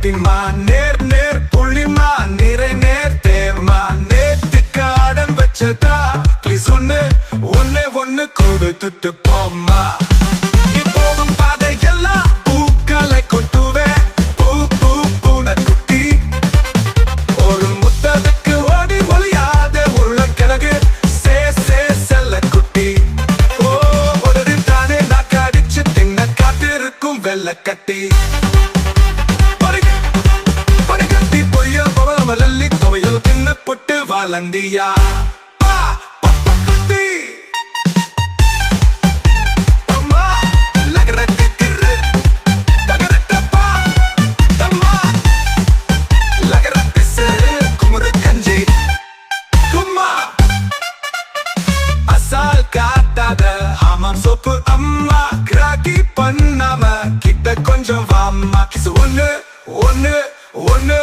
எட்டிமா நேர் நேர் புள்ளிமா நிறை நேர் தேர்மா நேத்துக்கு அடம் வச்சதா ப்ளீஸ் ஒண்ணு ஒண்ணு ஒண்ணு கொடுத்துட்டு போம்மா இப்போதும் பாதை எல்லாம் பூக்களை கொட்டுவேன் பூ பூ பூனை குட்டி ஒரு முத்தத்துக்கு ஓடி ஒளியாத உருளைக்கிழங்கு சே சே செல்ல குட்டி ஓ ஒரு தானே நான் கடிச்சு தின்ன காத்திருக்கும் வெள்ளை கட்டி பறிகட்டி பொய்ய பவளமல்லி துவையல் தின்ன பொட்டு வாழந்தியா சோப்பு அம்மா கிராக்கி பண்ணாம கிட்ட கொஞ்சம் வாம்மா கிசு ஒண்ணு ஒண்ணு ஒண்ணு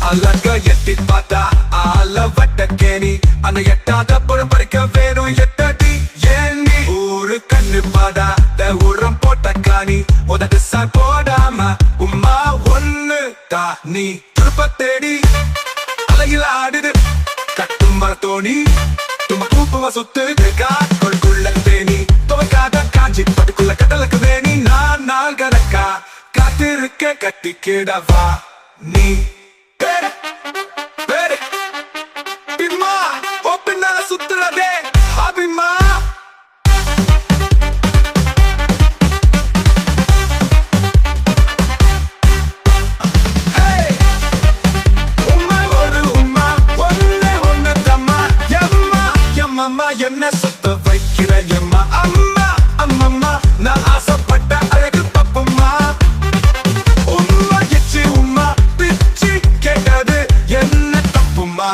அழகா எட்டி பார்த்தா ஆள வட்ட கேணி அந்த எட்டாத புறம் பறிக்க வேணும் எட்டடி ஏனி ஊரு கண்ணு பாடா உரம் போட்ட காணி உதட்டு சார் போடாம உம்மா ஒண்ணு தா நீ திருப்ப தேடி அழகில ஆடுது கட்டும் மரத்தோணி தும்ப தூப்புவ சுத்து காட்கொள்குள்ள தேனி துவைக்காத காஞ்சி பட்டுக்குள்ள கடலுக்கு வேணி நான் நாள் கணக்கா காத்திருக்க கட்டி கிடவா நீ பேரு பேரு பிம்மா ஒப்பின்னால சுத்துறதே அபிமா அம்மா என்ன சுத்த வைக்கிற எம்மா அம்மா அம்மம்மா நான் ஆசைப்பட்ட அழகு பப்பம்மா உம்மா எச்சி உம்மா பிச்சி கேட்டது என்ன தப்புமா